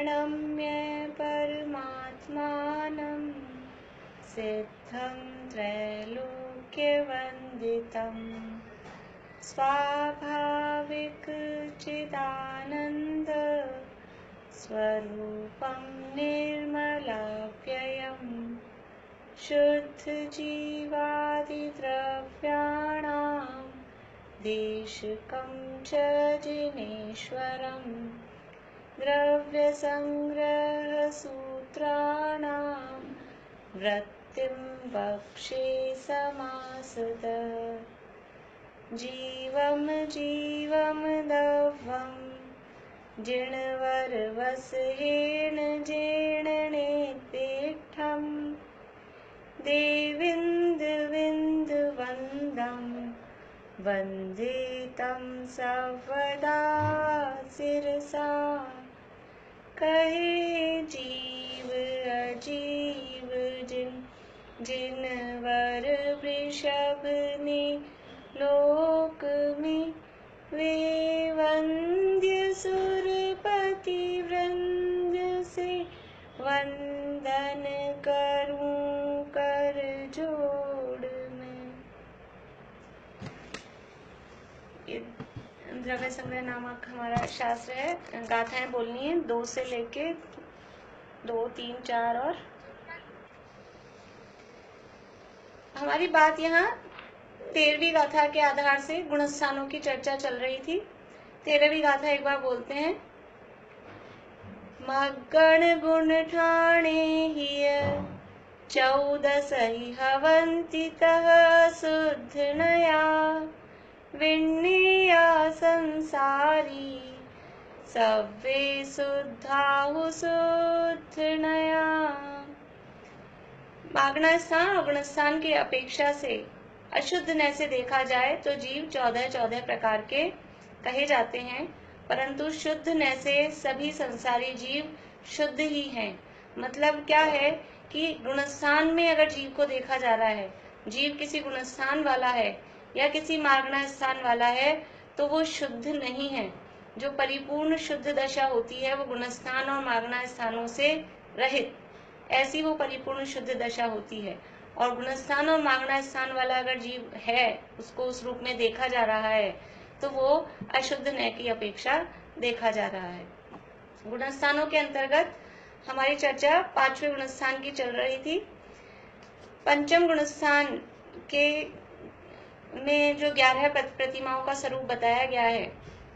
प्रणम्य परमात्मानं सिद्धं त्रैलोक्यवन्दितं स्वाभाविक चिदानन्द स्वरूपं निर्मलाव्ययं शुद्धजीवादिद्रव्याणां देशिकं च जिनेश्वरं द्रव्यसंग्रहसूत्राणां वृत्तिं वक्षे समासतः जीवं जीवं दवं जिणवरवसहेण जेणनेत्तिष्ठं देविन्दुविन्दुवन्दं वन्दे तं सर्वदा शिरसा कहे जीव अजीव जिनवर वृषभ ने लोक में वे वंद्य सुरपति वृंद से वंदन करूं कर जोड़ में। द्रव्य संग्रह नामक हमारा शास्त्र है। गाथाएं बोलनी है 2 से लेके 2, 3, 4 और हमारी बात यहाँ 13वीं गाथा के आधार से गुणस्थानों की चर्चा चल रही थी। 13वीं गाथा एक बार बोलते हैं। मगण गुण ठाणे हिय 14 ही हवंति तह शुद्ध नया विन्निया संसारी सव्वे शुद्धाहु शुद्ध नया। मागना स्थान और गुणस्थान की अपेक्षा से अशुद्ध नय से देखा जाए तो जीव 14 प्रकार के कहे जाते हैं, परंतु शुद्ध नय से सभी संसारी जीव शुद्ध ही हैं। मतलब क्या है कि गुणस्थान में अगर जीव को देखा जा रहा है, जीव किसी गुणस्थान वाला है या किसी मागना स्थान वाला है, तो वो शुद्ध नहीं है। जो परिपूर्ण शुद्ध दशा होती है वो गुणस्थान और मागना स्थानों से रहित, ऐसी वो परिपूर्ण शुद्ध दशा होती है। और गुणस्थान और मागना स्थान वाला अगर जीव है, उसको उस रूप में देखा जा रहा है, तो वो अशुद्ध नय की अपेक्षा देखा जा रहा है। गुणस्थानों के अंतर्गत हमारी चर्चा 5वें गुणस्थान की चल रही थी। पंचम गुणस्थान के में जो 11 प्रतिमाओं का स्वरूप बताया गया है,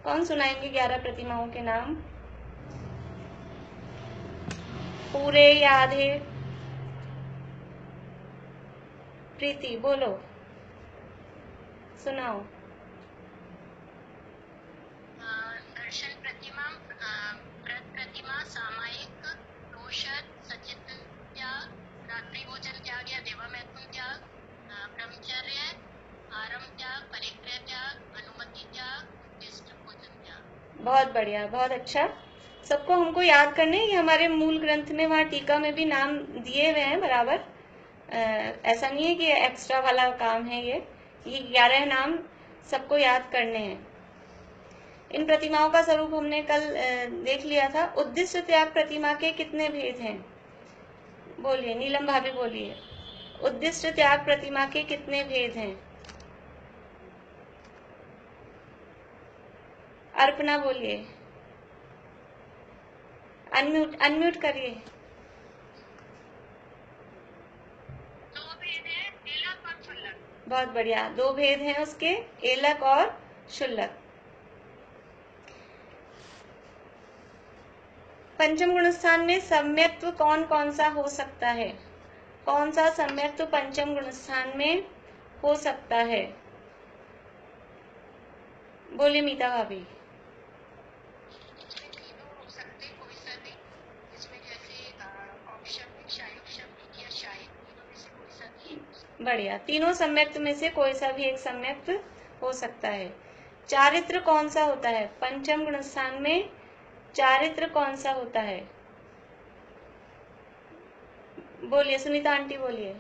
कौन सुनाएंगे 11 प्रतिमाओं के नाम? पूरे याद है? प्रीति बोलो, सुनाओ। दर्शन प्रतिमा, प्रतिमा, सामायिक, दोषद, सचित त्याग, रात्रि भोजन त्याग या देवा मैथुन त्याग, ब्रह्मचर्य, आरंभ त्याग, परिग्रह त्याग, अनुमति त्याग, उद्दिष्ट भोजन त्याग। बहुत बढ़िया, बहुत अच्छा। सबको हमको याद करने, ये हमारे मूल ग्रंथ में वहाँ टीका में भी नाम दिए हुए हैं बराबर। ऐसा नहीं है कि एक्स्ट्रा वाला काम है ये 11 नाम सबको याद करने हैं। इन प्रतिमाओं का स्वरूप हमने कल देख लिया था। उद्दिष्ट त्याग प्रतिमा के कितने भेद हैं? बोलिए, नीलम भाभी बोलिए, उद्दिष्ट त्याग प्रतिमा के कितने भेद हैं? अर्पणा बोलिए, अनम्यूट करिए। बहुत बढ़िया, 2 भेद हैं उसके, एलक और शुल्लक। पंचम गुणस्थान में सम्यक्त्व कौन कौन सा हो सकता है? कौन सा सम्यक्त्व पंचम गुणस्थान में हो सकता है? बोलिए मीता भाभी। बढ़िया, तीनों सम्यक्त में से कोई सा भी एक सम्यक्त हो सकता है। चारित्र कौन सा होता है पंचम गुणस्थान में? चारित्र कौन सा होता है? बोलिए, सुनीता आंटी बोलिए।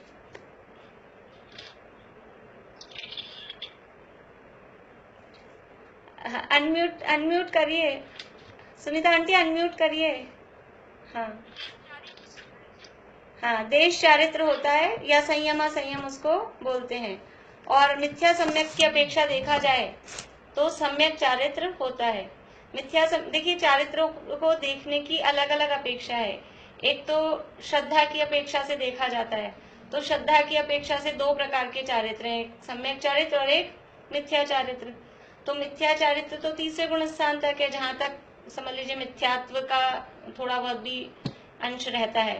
अनम्यूट करिए, सुनीता आंटी अनम्यूट करिए। हाँ हाँ, देश चारित्र होता है या संयम संयम उसको बोलते हैं। और मिथ्या सम्यक की अपेक्षा देखा जाए तो सम्यक चारित्र होता है। देखिए, चारित्रों को देखने की अलग अलग अपेक्षा है। एक तो श्रद्धा की अपेक्षा से देखा जाता है, तो श्रद्धा की अपेक्षा से दो प्रकार के चारित्र हैं, एक सम्यक चारित्र और एक मिथ्या चारित्र। तो मिथ्या चारित्र तो तीसरे गुण स्थान तक है, जहां तक समझ लीजिए मिथ्यात्व का थोड़ा बहुत भी अंश रहता है,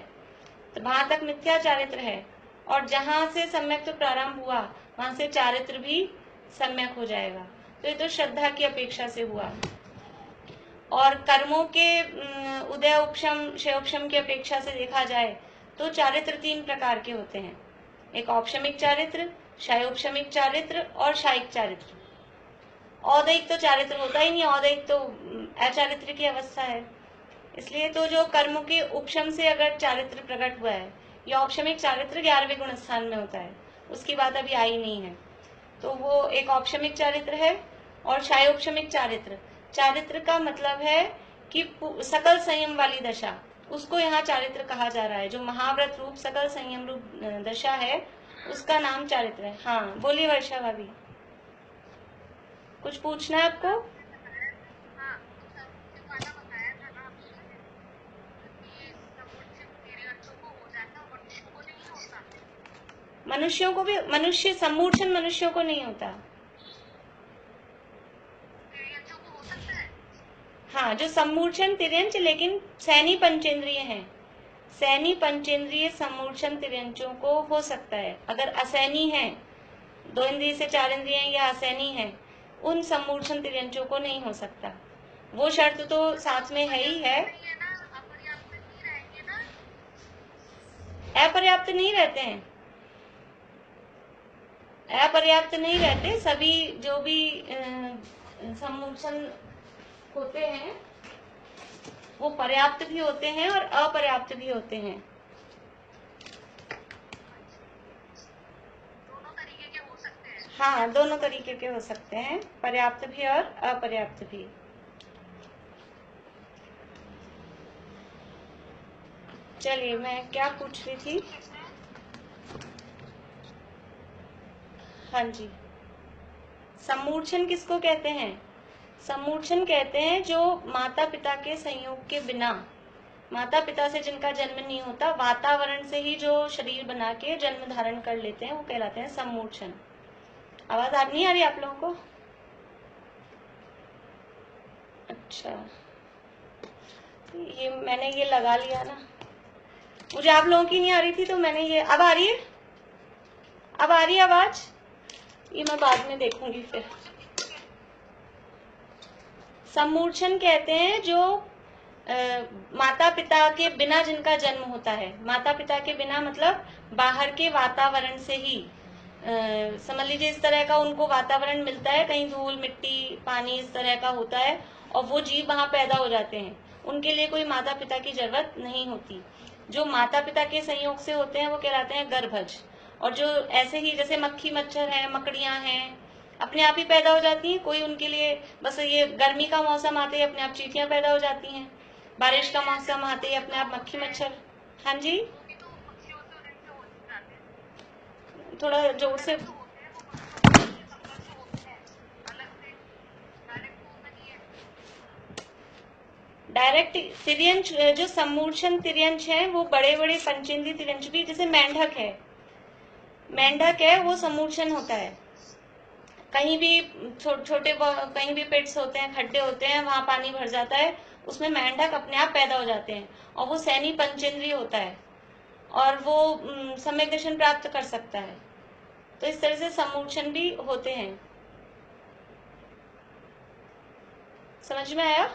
तो वहां तक मिथ्या चारित्र है। और जहां से सम्यक तो प्रारंभ हुआ, वहां से चारित्र भी सम्यक हो जाएगा। तो ये तो श्रद्धा की अपेक्षा से हुआ। और कर्मों के उदय उपशम क्षयोपशम की अपेक्षा से देखा जाए तो चारित्र तीन प्रकार के होते हैं, एक औपशमिक चारित्र, क्षयोपशमिक चारित्र और शायिक चारित्र। औदैहिक तो चारित्र होता ही नहीं, औदैहिक तो अचारित्र की अवस्था है। इसलिए तो जो कर्म के उपशम से अगर चारित्र प्रकट हुआ है, या औपशमिक चारित्र 11वें गुण स्थान में होता है, उसकी बात अभी आई नहीं है, तो वो एक औपशमिक चारित्र है। और क्षयोपशमिक चारित्र, चारित्र का मतलब है कि सकल संयम वाली दशा, उसको यहाँ चारित्र कहा जा रहा है। जो महाव्रत रूप सकल संयम रूप दशा है, उसका नाम चारित्र है। हाँ बोलिए वर्षा भाभी, कुछ पूछना है आपको? मनुष्यों को भी, मनुष्य सम्मूर्छन मनुष्यों को नहीं होता। हाँ, जो सम्मूर्छन तिर्यंच लेकिन सैनी पंचेंद्रिय हैं, सैनी पंचेंद्रिय सम्मूर्छन तिर्यंचों को हो सकता है। अगर असैनी है, 2 इंद्रिय से 4 इंद्रिय या असैनी है, उन सम्मूर्छन तिर्यंचों को नहीं हो सकता। वो शर्त तो साथ में है ही है। अपर्याप्त नहीं रहते हैं, अपर्याप्त नहीं रहते। सभी जो भी सम्मूर्छन होते हैं वो पर्याप्त भी होते हैं और अपर्याप्त भी होते हैं। हाँ, दोनों तरीके के हो सकते हैं, पर्याप्त भी और अपर्याप्त भी। चलिए, मैं क्या पूछ रही थी? हाँ जी, सम्मूर्छन किसको कहते हैं? सम्मूर्छन कहते हैं जो माता पिता के संयोग के बिना, माता पिता से जिनका जन्म नहीं होता, वातावरण से ही जो शरीर बना के जन्म धारण कर लेते हैं, वो कहलाते हैं सम्मूर्छन। आवाज नहीं आ रही आप लोगों को? अच्छा, ये मैंने ये लगा लिया ना, मुझे आप लोगों की नहीं आ रही थी तो मैंने ये, अब आ रही है? अब आ रही है आवाज? ये मैं बाद में देखूंगी फिर। सम्मूर्छन कहते हैं जो माता पिता के बिना जिनका जन्म होता है। माता पिता के बिना मतलब बाहर के वातावरण से ही, समझ लीजिए इस तरह का उनको वातावरण मिलता है, कहीं धूल मिट्टी पानी इस तरह का होता है, और वो जीव वहां पैदा हो जाते हैं। उनके लिए कोई माता पिता की जरूरत नहीं होती। जो माता पिता के संयोग से होते हैं वो कहलाते हैं गर्भज। और जो ऐसे ही जैसे मक्खी मच्छर है, मकड़ियां हैं, अपने आप ही पैदा हो जाती हैं। कोई उनके लिए, बस ये गर्मी का मौसम आते ही अपने आप चींटियां पैदा हो जाती हैं, बारिश का मौसम आते ही अपने आप मक्खी मच्छर। हाँ जी, थोड़ा जोर से। डायरेक्ट तिर्यंच, जो सम्मूर्छन तिर्यंच है वो बड़े बड़े पंचेंद्रीय तिर्यंच भी, जैसे मेंढक है, मेंढक है वो सम्मूर्छन होता है। कहीं भी छोटे कहीं भी पिट्स होते हैं, खड्डे होते हैं, वहां पानी भर जाता है, उसमें मेंढक अपने आप पैदा हो जाते हैं, और वो सैनी पंचेंद्रिय होता है और वो सम्यक दर्शन प्राप्त कर सकता है। तो इस तरह से सम्मूर्छन भी होते हैं। समझ में आया?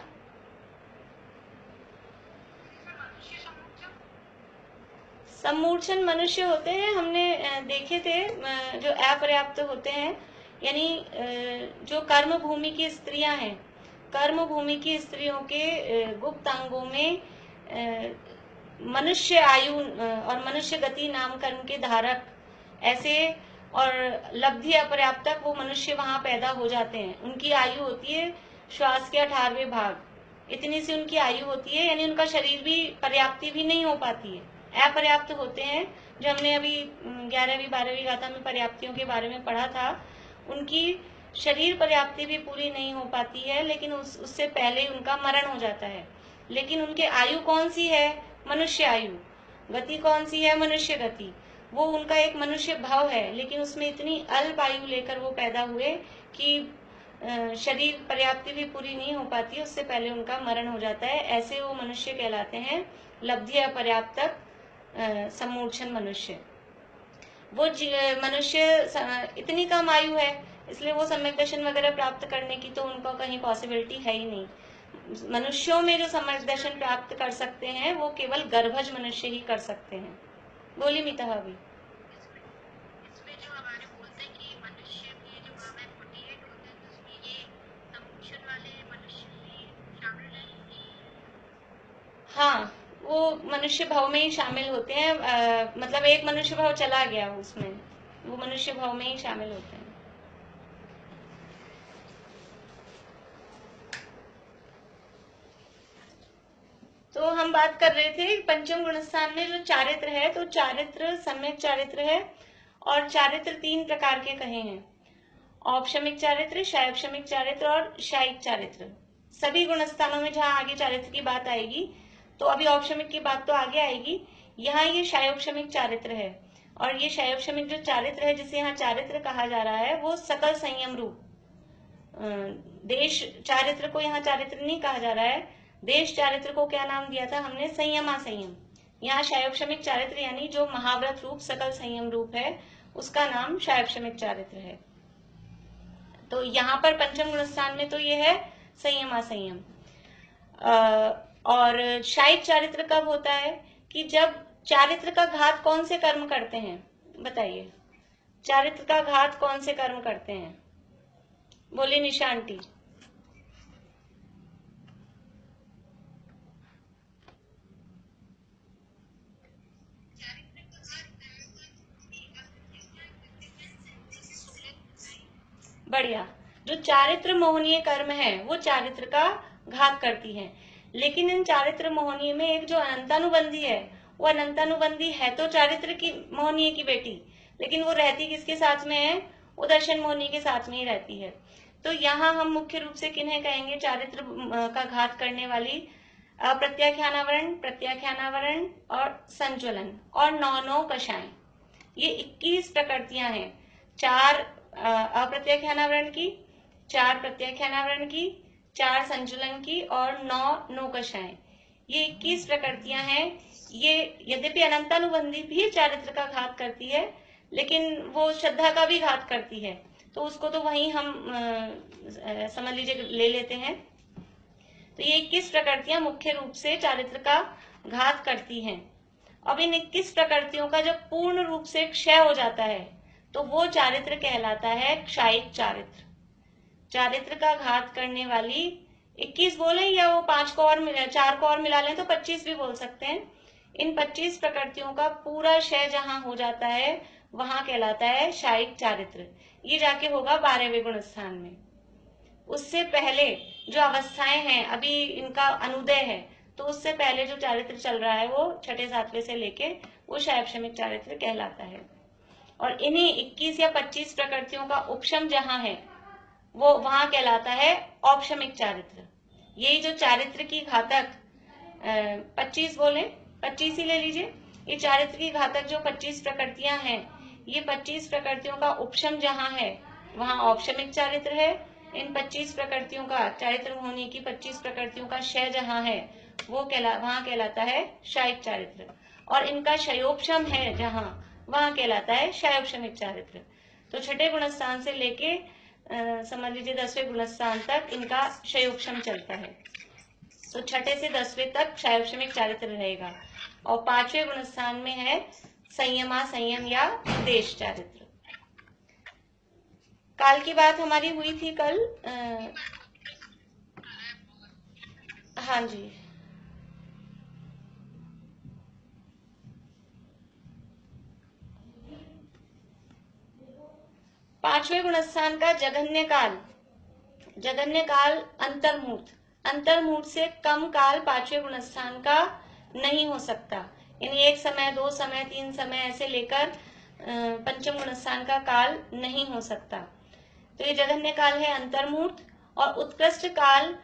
सम्मूर्छन मनुष्य होते हैं, हमने देखे थे, जो अपर्याप्त होते हैं, यानी जो कर्म भूमि की स्त्रियां हैं, कर्म भूमि की स्त्रियों के गुप्त अंगों में मनुष्य आयु और मनुष्य गति नाम कर्म के धारक ऐसे, और लब्धि अपर्याप्तक वो मनुष्य वहां पैदा हो जाते हैं। उनकी आयु होती है श्वास के 18वें भाग, इतनी सी उनकी आयु होती है, यानी उनका शरीर भी पर्याप्ति भी नहीं हो पाती है, अपर्याप्त होते हैं। जो हमने अभी 11वीं 12वीं गाथा में पर्याप्तियों के बारे में पढ़ा था, उनकी शरीर पर्याप्ति भी पूरी नहीं हो पाती है, लेकिन उससे पहले उनका मरण हो जाता है। लेकिन उनके आयु कौन सी है? मनुष्य आयु। गति कौन सी है? मनुष्य गति। वो उनका एक मनुष्य भाव है, लेकिन उसमें इतनी अल्प आयु लेकर वो पैदा हुए कि शरीर पर्याप्ति भी पूरी नहीं हो पाती, उससे पहले उनका मरण हो जाता है। ऐसे वो मनुष्य कहलाते हैं, लब्धि अपर्याप्त सम्मूर्छन मनुष्य। वो मनुष्य इतनी कम आयु है, इसलिए वो सम्यक दर्शन वगैरह प्राप्त करने की तो उनको कहीं पॉसिबिलिटी है ही नहीं। मनुष्यों में जो सम्यक दर्शन प्राप्त कर सकते हैं वो केवल गर्भज मनुष्य ही कर सकते हैं। बोली मीता भाभी। इसमें जो हमारे बोलते हैं कि मनुष्य के जो भाव है 48 होते हैं, जिसमें ये सम्मोचन वाले मनुष्य भी शामिल हैं कि? हाँ, वो मनुष्य भाव में ही शामिल होते हैं। मतलब एक मनुष्य भाव चला गया उसमें, वो मनुष्य भाव में ही शामिल होते हैं। तो हम बात कर रहे थे पंचम गुणस्थान में जो चारित्र है, तो चारित्र सम्यक चारित्र है, और चारित्र 3 प्रकार के कहे हैं: औपशमिक चारित्र, शायोपशमिक चारित्र और शायिक चारित्र। सभी गुणस्थानों में जहाँ आगे चारित्र की बात आएगी, तो अभी औपशमिक की बात तो आगे आएगी, यहाँ ये शायोपशमिक चारित्र है। और ये शायोपशमिक जो चारित्र है, जिसे यहाँ चारित्र कहा जा रहा है, वो सकल संयम रूप देश चारित्र को यहाँ चारित्र नहीं कहा जा रहा है। देश चारित्र को क्या नाम दिया था हमने? संयमा संयम। यहाँ शायोपशमिक चारित्र यानी जो महाव्रत रूप सकल संयम रूप है, उसका नाम शायोपशमिक चारित्र है। तो यहाँ पर पंचम गुणस्थान में तो ये है संयमा संयम। और शायिक चारित्र कब होता है? कि जब चारित्र का घात कौन से कर्म करते हैं? बताइए, चारित्र का घात कौन से कर्म करते हैं? बोली निशा आंटी। बढ़िया। जो चारित्र मोहनीय कर्म है वो चारित्र का घात करती हैं। लेकिन इन चारित्र मोहनीय में एक जो अनंतानुबंधी है, वो अनंतानुबंधी है तो चारित्र की मोहनीय की बेटी, लेकिन वो रहती किसके साथ में है? वो दर्शन मोहनीय के साथ में ही रहती है। तो यहाँ हम मुख्य रूप से किन्हें कहेंगे चारित्र का घात करने वाली? अप्रत्याख्यानावरण, प्रत्याख्यानावरण और संज्वलन और 9 कषाएं। ये 21 प्रकृतियां हैं। 4 अप्रत्याख्यानावरण की, 4 प्रत्याख्यानावरण की, 4 संजुलन की और 9 नौकशाएं। ये 21 प्रकृतियां हैं। ये यद्यपि अनंतानुबंधी भी चारित्र का घात करती है, लेकिन वो श्रद्धा का भी घात करती है, तो उसको तो वहीं हम समझ लीजिए ले लेते हैं। तो ये 21 प्रकृतियां मुख्य रूप से चारित्र का घात करती हैं। अब इन 21 प्रकृतियों का जब पूर्ण रूप से क्षय हो जाता है, तो वो चारित्र कहलाता है क्षायिक चारित्र। चारित्र का घात करने वाली 21 बोले या वो 5 को और 4 को और मिला लें तो 25 भी बोल सकते हैं। इन 25 प्रकृतियों का पूरा क्षय जहां हो जाता है, वहां कहलाता है क्षायिक चारित्र। ये जाके होगा 12वें गुण स्थान में। उससे पहले जो अवस्थाएं हैं, अभी इनका अनुदय है, तो उससे पहले जो चारित्र चल रहा है वो 6ठे 7वें से लेके वो शायोपशमिक चारित्र कहलाता है। और इन्हीं 21 या 25 प्रकृतियों का उपशम जहां है, वो वहां कहलाता है औपशमिक चारित्र। यही जो चारित्र की घातक 25 बोले, 25 ही ले लीजिए। ये चारित्र की घातक जो 25 प्रकृतियां हैं, ये 25 प्रकृतियों का उपशम जहां है, वहां औपशमिक चारित्र है। इन 25 प्रकृतियों का, चारित्र होने की 25 प्रकृतियों का क्षय जहां है, वो वहां कहलाता है शायिक चारित्र। और इनका क्षयोपशम है जहां, वहां कहलाता है शायोपशमिक चारित्र। तो 6ठे गुणस्थान से लेके समझ लीजिए 10वें गुणस्थान तक इनका क्षयोपशम चलता है। तो 6ठे से 10वें तक क्षयोपशमिक चारित्र रहेगा। और 5वें गुणस्थान में है संयमा संयम या देश चारित्र। काल की बात हमारी हुई थी कल। हाँ जी, पांचवें गुणस्थान का जघन्य काल, जघन्य काल अंतर्मुहूर्त। अंतर्मुहूर्त से कम काल पांचवें गुणस्थान का नहीं हो सकता। यानी 1 समय, 2 समय, 3 समय ऐसे लेकर पंचम गुणस्थान का काल नहीं हो सकता। तो ये जघन्य काल है अंतर्मुहूर्त। और उत्कृष्ट काल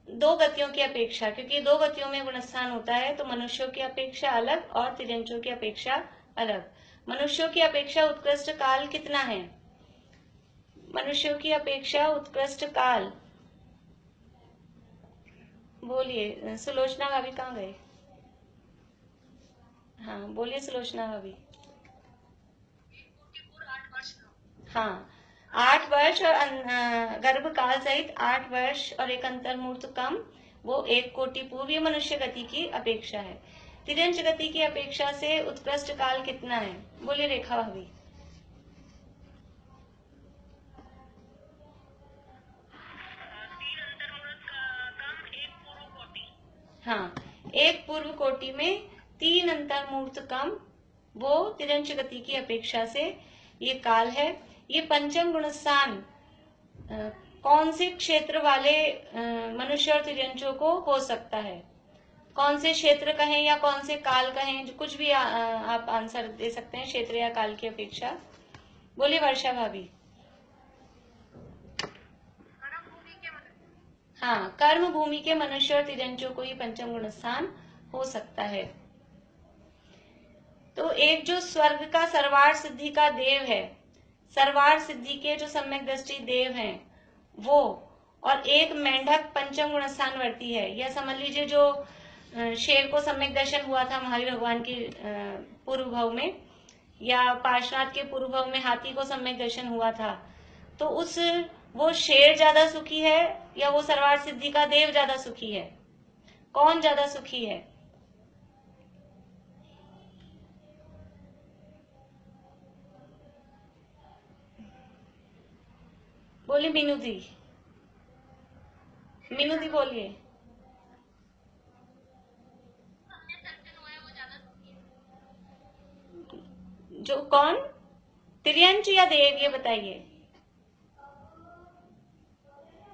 2 गतियों की अपेक्षा, क्योंकि 2 गतियों में गुणस्थान होता है, तो मनुष्यों की अपेक्षा अलग और तिर्यंचों की अपेक्षा अलग। मनुष्यों की अपेक्षा उत्कृष्ट काल कितना है? मनुष्यों की अपेक्षा उत्कृष्ट काल, बोलिए। सुलोचना भाभी कहाँ गए? हाँ बोलिए सुलोचना भाभी। हाँ, 8 वर्ष और गर्भकाल सहित 8 वर्ष और एक अंतर्मुहूर्त कम, वो 1 कोटि पूर्व, ये मनुष्य गति की अपेक्षा है। तिर्यंच गति की अपेक्षा से उत्कृष्ट काल कितना है? बोलिए रेखा भाभी। हाँ, 1 पूर्व कोटि में 3 अंतर्मुहूर्त कम, वो तिर्यंच गति की अपेक्षा से ये काल है। ये पंचम गुणस्थान कौन से क्षेत्र वाले मनुष्य और तिर्यंचों को हो सकता है? कौन से क्षेत्र कहें या कौन से काल कहें, जो कुछ भी आप आंसर दे सकते हैं क्षेत्र या काल की अपेक्षा। बोलिए वर्षा भाभी। हाँ, कर्म भूमि के मनुष्य और तिर्यंचों को ही पंचम गुणस्थान हो सकता है। तो एक जो स्वर्ग का सर्वार सिद्धि का देव है, सर्वार सिद्धि के जो सम्यक दृष्टि देव हैं वो, और एक मेंढक पंचम गुणस्थान वर्ती है। यह समझ लीजिए जो शेर को सम्यक दर्शन हुआ था महावीर भगवान के पूर्व भाव में, या पार्श्वनाथ के पूर्व भाव में हाथी को सम्यक दर्शन हुआ था, तो वो शेर ज्यादा सुखी है या वो सर्वार सिद्धि का देव ज्यादा सुखी है? कौन ज्यादा सुखी है? बोलिए मीनू दी। मीनू दी बोलिए। जो कौन, तिर्यंच या देव, ये बताइए।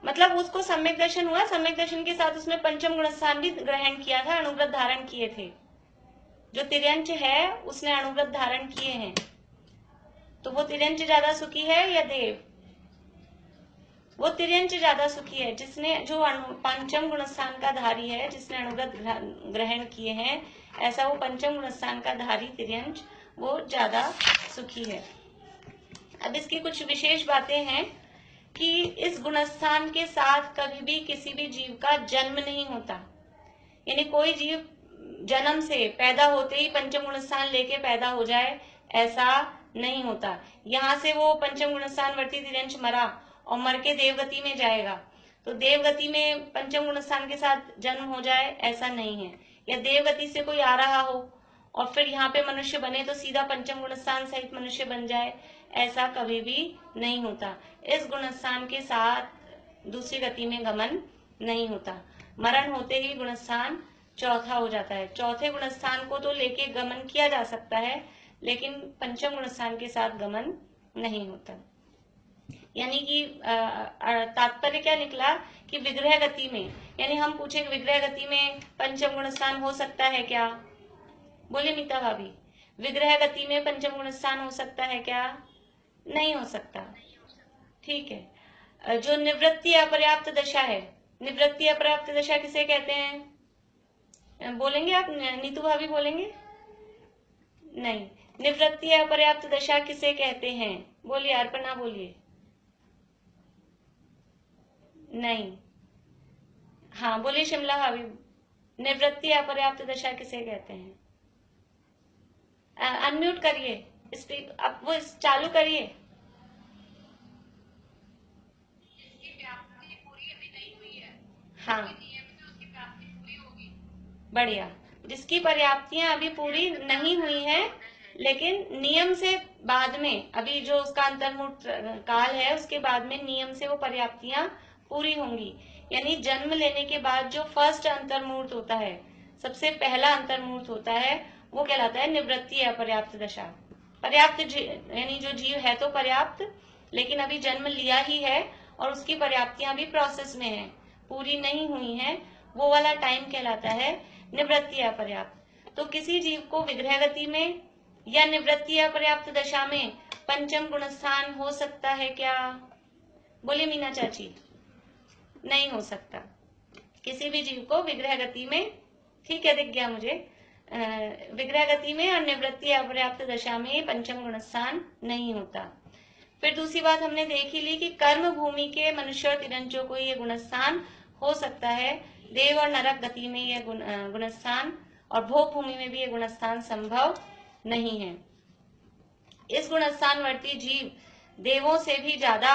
मतलब उसको सम्यक दर्शन हुआ, सम्यक दर्शन के साथ उसने पंचम गुणस्थान भी ग्रहण किया था, अनुव्रत धारण किए थे। जो तिर्यंच है उसने अनुव्रत धारण किए हैं, तो वो तिर्यंच ज्यादा सुखी है या देव? वो तिर्यंच ज्यादा सुखी है, जिसने जो पंचम गुणस्थान का धारी है, जिसने अनुव्रत ग्रहण किए हैं, ऐसा वो पंचम गुणस्थान का धारी तिर्यंच वो ज्यादा सुखी है। अब इसकी कुछ विशेष बातें हैं कि इस गुणस्थान के साथ कभी भी किसी भी जीव का जन्म नहीं होता। यानी कोई जीव जन्म से, पैदा होते ही पंचम गुणस्थान लेके पैदा हो जाए, ऐसा नहीं होता। यहाँ से वो पंचम गुणस्थान वर्ती तिर्यंच मरा और मर के देवगति में जाएगा, तो देवगति में पंचम गुणस्थान के साथ जन्म हो जाए, ऐसा नहीं है। या देवगति से कोई आ रहा हो और फिर यहाँ पे मनुष्य बने तो सीधा पंचम गुणस्थान सहित मनुष्य बन जाए, ऐसा कभी भी नहीं होता। इस गुणस्थान के साथ दूसरी गति में गमन नहीं होता। मरण होते ही गुणस्थान चौथा हो जाता है। चौथे गुणस्थान को तो लेके गमन किया जा सकता है, लेकिन पंचम गुणस्थान के साथ गमन नहीं होता। यानी कि तात्पर्य क्या निकला कि विग्रह गति में, यानी हम पूछे विग्रह गति में पंचम गुणस्थान हो सकता है क्या? बोलिए मीता भाभी, विग्रह गति में पंचम गुणस्थान हो सकता है क्या? नहीं हो सकता। ठीक है। जो निवृत्ति अपर्याप्त दशा है, निवृत्ति अपर्याप्त दशा किसे कहते हैं? बोलेंगे आप? नीतू भाभी बोलेंगे? नहीं। निवृत्ति अपर्याप्त दशा किसे कहते हैं? बोलिए अर्पणा, बोलिए। नहीं। हाँ बोलिए शिमला भाभी, निवृत्ति अपर्याप्त दशा किसे कहते हैं? अनम्यूट करिए, अब वो चालू करिए। हाँ बढ़िया, जिसकी पर्याप्तियां अभी पूरी नहीं हुई हैं, लेकिन नियम से बाद में, अभी जो उसका अंतर्मुहूर्त काल है उसके बाद में नियम से वो पर्याप्तियां पूरी होंगी। यानी जन्म लेने के बाद जो फर्स्ट अंतर्मुहूर्त होता है, सबसे पहला अंतर्मुहूर्त होता है, वो कहलाता है निवृत्ति अपर्याप्त दशा। पर्याप्त यानी जो जीव है तो पर्याप्त, लेकिन अभी जन्म लिया ही है और उसकी पर्याप्तियां भी प्रोसेस में है, पूरी नहीं हुई हैं, वो वाला टाइम कहलाता है निवृत्ति अपर्याप्त। तो किसी जीव को विग्रह गति में या निवृत्ति अपर्याप्त दशा में पंचम गुण स्थान हो सकता है क्या? बोलिए मीना चाची। नहीं हो सकता। किसी भी जीव को विग्रह गति में, ठीक है दिख गया मुझे, विग्रह गति में और निवृत्ति अपर्याप्त दशा में पंचम गुण स्थान नहीं होता। फिर दूसरी बात हमने देख ही ली कि कर्म भूमि के मनुष्य और तिरंजों को ये गुणस्थान हो सकता है, देव और नरक गति में ये गुणस्थान और भोग भूमि में भी ये गुणस्थान संभव नहीं है। इस गुणस्थानवर्ती जीव देवों से भी ज्यादा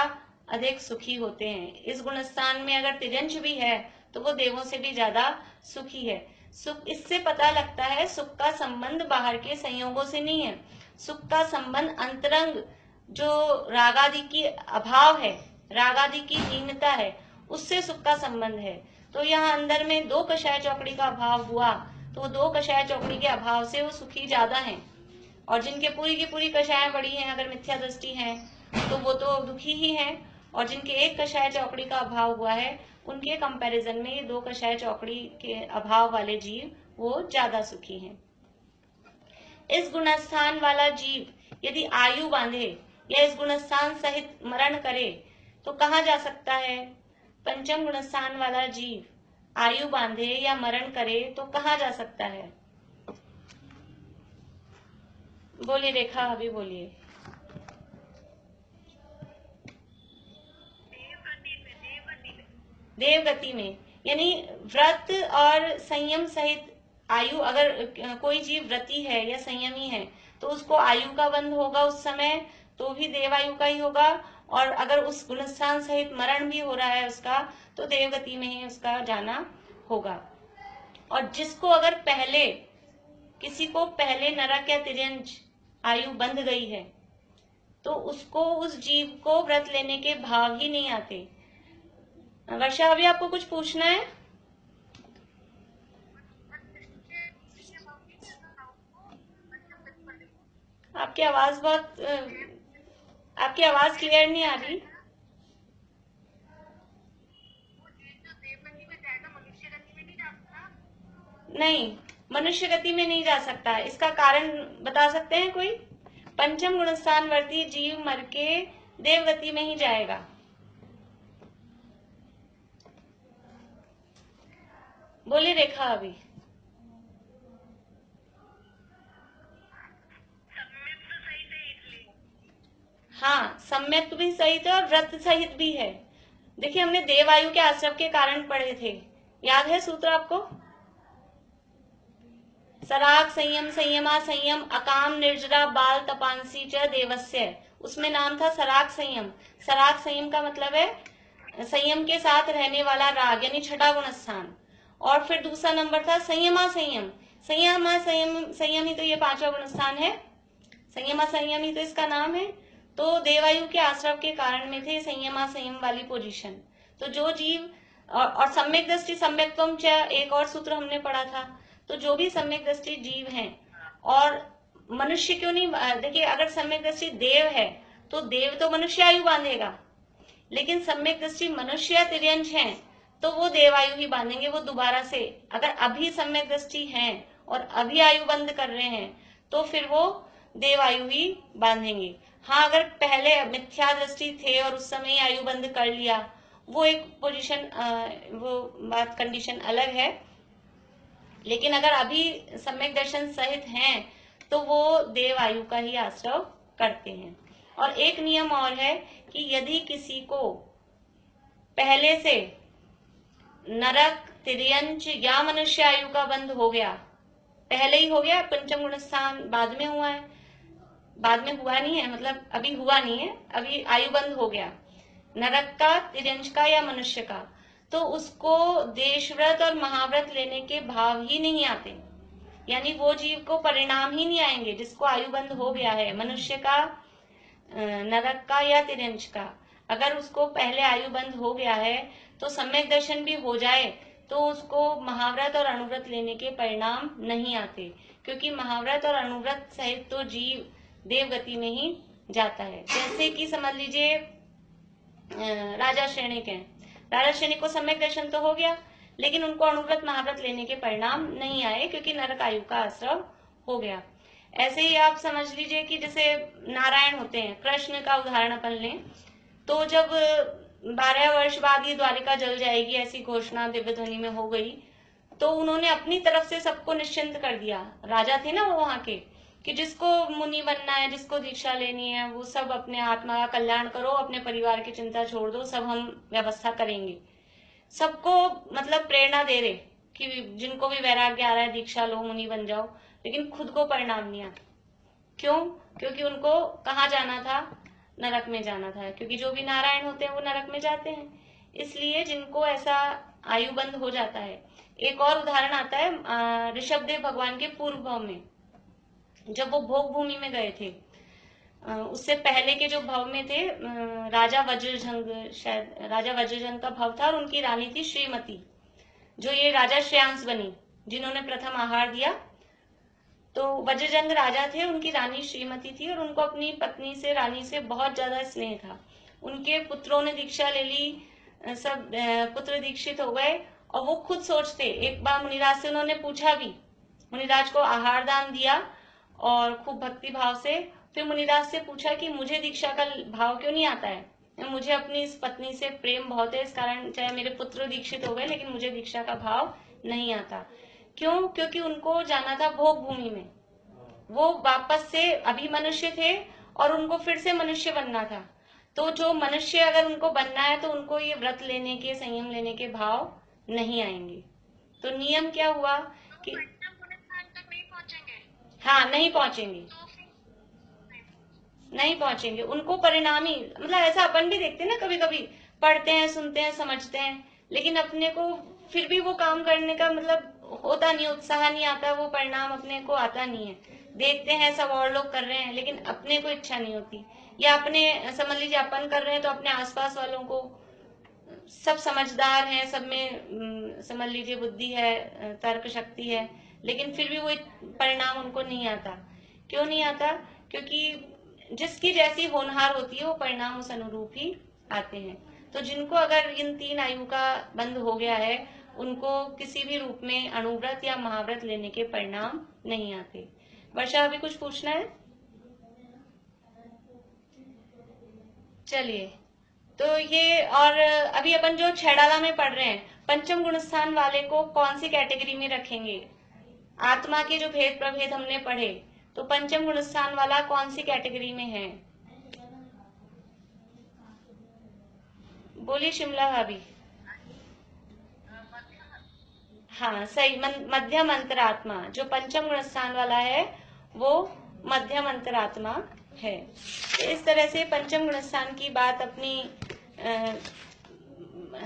अधिक सुखी होते हैं। इस गुणस्थान में अगर तिरंज भी है तो वो देवों से भी ज्यादा सुखी है। सुख, इससे पता लगता है सुख का संबंध बाहर के संयोगों से नहीं है। सुख का संबंध अंतरंग जो रागादि की अभाव है, रागादि की हीनता है, उससे सुख का संबंध है। तो यहाँ अंदर में 2 कषाय चौकड़ी का अभाव हुआ तो 2 कषाय चौकड़ी के अभाव से वो सुखी ज्यादा हैं, और जिनके पूरी की पूरी कषाएं बड़ी हैं, अगर मिथ्या दृष्टि है तो वो तो दुखी ही हैं, और जिनके 1 कषाय चौकड़ी का अभाव हुआ है उनके कंपैरिजन में ये 2 कषाय चौकड़ी के अभाव वाले जीव वो ज्यादा सुखी हैं। इस गुणस्थान वाला जीव यदि आयु बांधे या इस गुणस्थान सहित मरण करे तो कहाँ जा सकता है? पंचम गुणस्थान वाला जीव आयु बांधे या मरण करे तो कहाँ जा सकता है? बोलिए रेखा, अभी बोलिए। देव गति में, यानी व्रत और संयम सहित आयु, अगर कोई जीव व्रती है या संयमी है तो उसको आयु का बंध होगा उस समय, तो भी देवायु का ही होगा, और अगर उस गुणस्थान सहित मरण भी हो रहा है उसका तो देवगति में ही उसका जाना होगा। और जिसको अगर पहले, किसी को पहले नरक या तिर्यंज आयु बंध गई है तो उसको, उस जीव को व्रत लेने के भाव ही नहीं आते। वर्षा, अभी आपको कुछ पूछना है? आपकी आवाज बहुत, आपकी आवाज क्लियर नहीं आ रही। नहीं, मनुष्य गति में नहीं जा सकता। इसका कारण बता सकते हैं कोई? पंचम गुणस्थानवर्ती जीव मर के देवगति में ही जाएगा। बोलिए रेखा अभी। हाँ, सम्यक भी सहित है और व्रत सहित भी है। देखिए हमने देवायु के आश्रम के कारण पढ़े थे, याद है सूत्र आपको? सराग संयम संयमा संयम अकाम निर्जरा बाल तपांसी च देवस्य, उसमें नाम था सराग संयम। सराग संयम का मतलब है संयम के साथ रहने वाला राग, यानी छठा गुण स्थान। और फिर दूसरा नंबर था संयमा संयम। संयमा संयम, संयम ही तो ये 5वां गुण स्थान है, संयमा संयम ही तो इसका नाम है। तो देवायु के आश्रव के कारण में थे संयमा संयम वाली पोजीशन। तो जो जीव, और सम्यक दृष्टि सम्यक्त्वम च, एक और सूत्र हमने पढ़ा था। तो जो भी सम्यक दृष्टि जीव हैं, और मनुष्य क्यों नहीं, देखिए अगर सम्यक दृष्टि देव है तो देव तो मनुष्य आयु बांधेगा, लेकिन सम्यक दृष्टि मनुष्य या तिर्यंश है तो वो देवायु ही बांधेंगे। वो दोबारा से, अगर अभी सम्यक दृष्टि है और अभी आयु बंद कर रहे हैं तो फिर वो देवायु ही बांधेंगे। हाँ, अगर पहले मिथ्या दृष्टि थे और उस समय आयु बंद कर लिया, वो एक पोजीशन, वो बात कंडीशन अलग है। लेकिन अगर अभी सम्यक दर्शन सहित हैं तो वो देव आयु का ही आश्रय करते हैं। और एक नियम और है कि यदि किसी को पहले से नरक, तिर्यंच या मनुष्य आयु का बंध हो गया, पहले ही हो गया, पंचम गुण स्थान बाद में हुआ है, बाद में हुआ नहीं है, मतलब अभी हुआ नहीं है, अभी आयु बंध हो गया नरक का, तिर्यंच का या मनुष्य का, तो उसको देशव्रत और महाव्रत लेने के भाव ही नहीं आते। यानी वो जीव को परिणाम ही नहीं आएंगे जिसको आयु बंध हो गया है, मनुष्य का, नरक का या तिर्यंच का। अगर उसको पहले आयु बंध हो गया है तो सम्यक दर्शन भी हो जाए तो उसको महाव्रत और अणुव्रत लेने के परिणाम नहीं आते, क्योंकि महाव्रत और अणुव्रत सहित तो जीव देवगति में ही जाता है। जैसे कि समझ लीजिए राजा श्रेणिक हैं, राजा शनि को सम्यक दर्शन तो हो गया, लेकिन उनको अणुव्रत महाव्रत लेने के परिणाम नहीं आए, क्योंकि नरक आयु का आश्रव हो गया। ऐसे ही आप समझ लीजिए कि जैसे नारायण होते हैं, कृष्ण का उदाहरण अपन लें, तो जब 12 वर्ष बाद ये द्वारिका जल जाएगी ऐसी घोषणा दिव्य ध्वनि में हो गई, तो उन्होंने अपनी तरफ से सबको निश्चिंत कर दिया। राजा थे ना वो वहां के, कि जिसको मुनि बनना है, जिसको दीक्षा लेनी है, वो सब अपने आत्मा का कल्याण करो, अपने परिवार की चिंता छोड़ दो, सब हम व्यवस्था करेंगे। सबको मतलब प्रेरणा दे रहे कि जिनको भी वैराग्य आ रहा है दीक्षा लो, मुनि बन जाओ, लेकिन खुद को परिणाम नहीं आया। क्यों? क्योंकि उनको कहाँ जाना था? नरक में जाना था, क्योंकि जो भी नारायण होते हैं वो नरक में जाते हैं। इसलिए जिनको ऐसा आयु बंद हो जाता है। एक और उदाहरण आता है ऋषभदेव भगवान के पूर्व भव में, जब वो भोग भूमि में गए थे। उससे पहले के जो भव में थे, राजा वज्रजंग, शायद राजा वज्रजंग का भव था, और उनकी रानी थी श्रीमती, जो ये राजा श्रेयांश बनी, जिन्होंने प्रथम आहार दिया। तो वज्रजंग राजा थे, उनकी रानी श्रीमती थी, और उनको अपनी पत्नी से, रानी से बहुत ज्यादा स्नेह था। उनके पुत्रों ने दीक्षा ले ली, सब पुत्र दीक्षित हो गए, और वो खुद सोचते, एक बार मुनिराज से उन्होंने पूछा भी, मुनिराज को आहार दान दिया और खूब भक्ति भाव से, फिर मुनिराज से पूछा कि मुझे दीक्षा का भाव क्यों नहीं आता है, मुझे अपनी इस पत्नी से प्रेम बहुत है, इस कारण चाहे मेरे पुत्र दीक्षित हो गए लेकिन मुझे दीक्षा का भाव नहीं आता। क्यों? क्योंकि उनको जाना था भोग भूमि में, वो वापस से अभी मनुष्य थे और उनको फिर से मनुष्य बनना था। तो जो मनुष्य अगर उनको बनना है तो उनको ये व्रत लेने के, संयम लेने के भाव नहीं आएंगे। तो नियम क्या हुआ कि हाँ, नहीं पहुंचेंगे, नहीं पहुंचेंगे। उनको परिणाम ही, मतलब ऐसा अपन भी देखते हैं ना, कभी कभी पढ़ते हैं, सुनते हैं, समझते हैं, लेकिन अपने को फिर भी वो काम करने का मतलब होता नहीं, उत्साह नहीं आता, वो परिणाम अपने को आता नहीं है। देखते हैं सब और लोग कर रहे हैं, लेकिन अपने को इच्छा नहीं होती, या अपने समझ लीजिए अपन कर रहे हैं तो अपने आसपास वालों को, सब समझदार हैं, सब में समझ लीजिए बुद्धि है, तर्क शक्ति है, लेकिन फिर भी वो परिणाम उनको नहीं आता। क्यों नहीं आता? क्योंकि जिसकी जैसी होनहार होती है वो परिणाम उस अनुरूप ही आते हैं। तो जिनको अगर इन 3 आयु का बंद हो गया है, उनको किसी भी रूप में अणुव्रत या महाव्रत लेने के परिणाम नहीं आते। वर्षा, अभी कुछ पूछना है? चलिए, तो ये, और अभी अपन जो छैडाला में पढ़ रहे हैं, पंचम गुण स्थान वाले को कौन सी कैटेगरी में रखेंगे? आत्मा के जो भेद प्रभेद हमने पढ़े, तो पंचम गुण स्थान वाला कौन सी कैटेगरी में है? बोलिए शिमला भाभी। हाँ सही, मध्यम अंतरात्मा, जो पंचम गुण स्थान वाला है वो मध्यम अंतरात्मा है। तो इस तरह से पंचम गुण स्थान की बात अपनी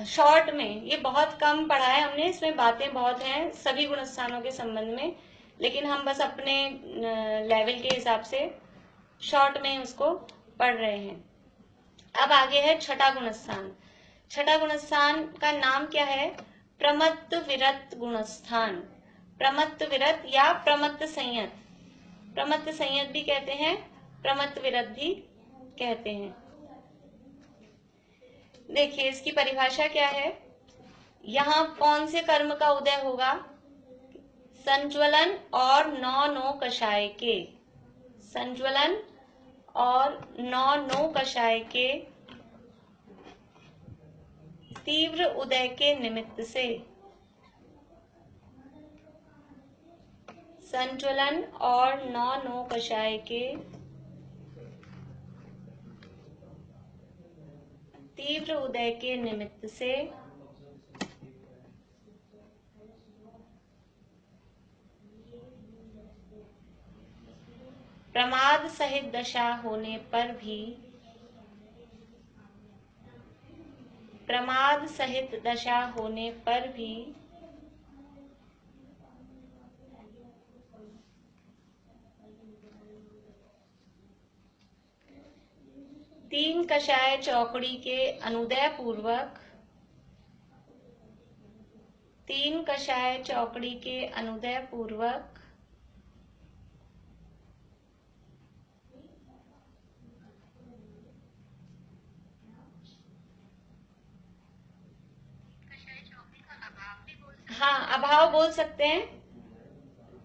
शॉर्ट में, ये बहुत कम पढ़ा है हमने, इसमें बातें बहुत हैं सभी गुण स्थानों के संबंध में, लेकिन हम बस अपने लेवल के हिसाब से शॉर्ट में उसको पढ़ रहे हैं। अब आगे है छठा गुण स्थान। छठा गुण स्थान का नाम क्या है? प्रमत्त विरत गुण स्थान। प्रमत्त विरत या प्रमत्त संयत, प्रमत्त संयत भी कहते हैं, प्रमत्त विरत भी कहते हैं। देखिए इसकी परिभाषा क्या है। यहाँ कौन से कर्म का उदय होगा? संज्वलन और नौ कषाय के, संज्वलन और नौ कषाय के तीव्र उदय के निमित्त से, संज्वलन और नौ कषाय के तीव्र उदय के निमित्त से प्रमाद सहित दशा होने पर भी, प्रमाद सहित दशा होने पर भी तीन कषाय चौकड़ी के अनुदय पूर्वक, तीन कषाय चौकड़ी के अनुदय पूर्वक हाँ, अभाव बोल सकते हैं,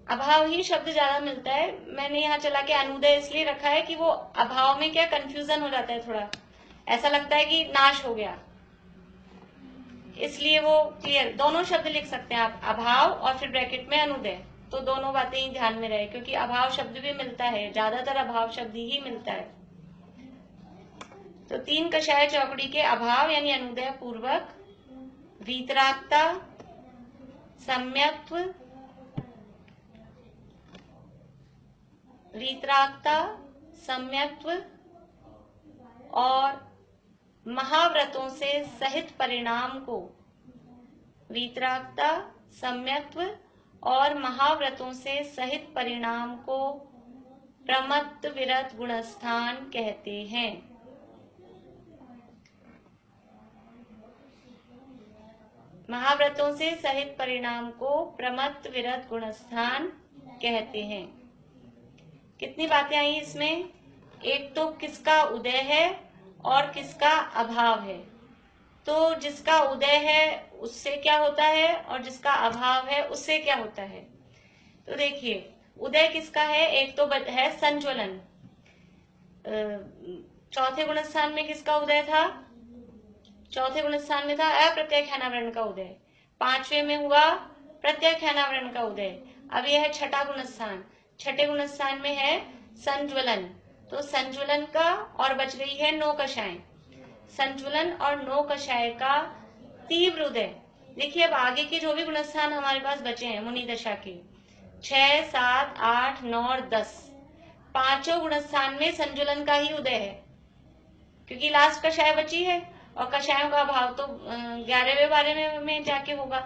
अभाव ही शब्द ज्यादा मिलता है। मैंने यहाँ चला के अनुदय इसलिए रखा है कि वो अभाव में क्या कंफ्यूजन हो जाता है, थोड़ा ऐसा लगता है कि नाश हो गया, इसलिए वो क्लियर। दोनों शब्द लिख सकते हैं आप, अभाव और फिर ब्रैकेट में अनुदय, तो दोनों बातें ही ध्यान में रहे, क्योंकि अभाव शब्द भी मिलता है, ज्यादातर अभाव शब्द ही मिलता है। तो तीन कषाय चौकड़ी के अभाव यानी अनुदय पूर्वक, वीतरागता, सम्यक्त्व, वीतरागता, सम्यक्त्व और महाव्रतों से सहित परिणाम को, वीतरागता, सम्यक्त्व और महाव्रतों से सहित परिणाम को प्रमत्त विरत गुणस्थान कहते हैं। महाव्रतों से सहित परिणाम को प्रमत्त विरत गुणस्थान कहते हैं। कितनी बातें आई इसमें? एक तो किसका उदय है और किसका अभाव है। तो जिसका उदय है उससे क्या होता है और जिसका अभाव है उससे क्या होता है। तो देखिए, उदय किसका है? एक तो है संज्वलन। चौथे गुणस्थान में किसका उदय था? चौथे गुणस्थान में था अप्रत्याख्यानावरण का उदय। पांचवे में हुआ प्रत्याख्यानावरण का उदय। अब यह है छठा गुणस्थान। छठे गुणस्थान में है संज्वलन। तो संज्वलन का और बच रही है नौकषाय। संज्वलन और नौकषाय का तीव्र उदय। देखिए, अब आगे के जो भी गुणस्थान हमारे पास बचे हैं मुनि दशा के, 6, 7, 8, 9 और 10, पांचों गुणस्थान में संजुलन का ही उदय है, क्योंकि लास्ट कषाय बची है और कषायों का अभाव तो 11वें 12वें में जाके होगा।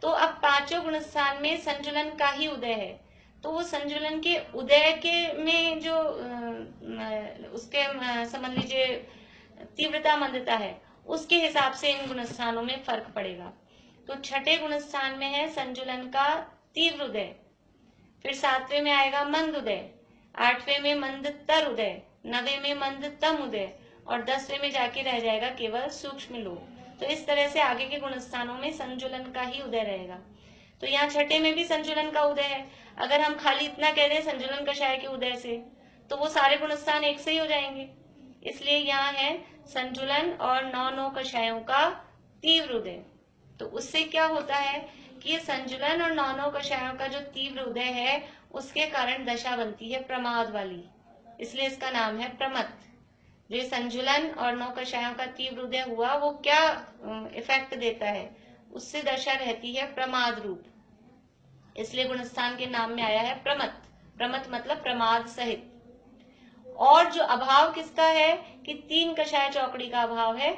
तो अब पांचों गुणस्थान में संजुलन का ही उदय है। तो वो संजुलन के उदय के में जो उसके समझ लीजिए तीव्रता मंदता है, उसके हिसाब से इन गुणस्थानों में फर्क पड़ेगा। तो छठे गुणस्थान में है संजुलन का तीव्र उदय, फिर 7वें में आएगा मंद उदय, 8वें में मंदतर उदय, 9वें में मंदतम उदय और 10वें में जाके रह जाएगा केवल सूक्ष्म लोक। तो इस तरह से आगे के गुणस्थानों में संजुलन का ही उदय रहेगा। तो यहाँ छठे में भी संजुलन का उदय है। अगर हम खाली इतना कह दें संजुलन कषाय के उदय से, तो वो सारे गुणस्थान एक से ही हो जाएंगे। इसलिए यहाँ है संजुलन और 9 कषायों का तीव्र उदय। तो उससे क्या होता है कि संजुलन और 9 कषायों का जो तीव्र उदय है, उसके कारण दशा बनती है प्रमाद वाली, इसलिए इसका नाम है प्रमत्त। जो संजुलन और 9 कषायों का तीव्र उदय हुआ, वो क्या इफेक्ट देता है? उससे दशा रहती है प्रमाद रूप, इसलिए गुणस्थान के नाम में आया है प्रमत्त। प्रमत्त मतलब प्रमाद सहित। और जो अभाव किसका है कि 3 कषाय चौकड़ी का अभाव है।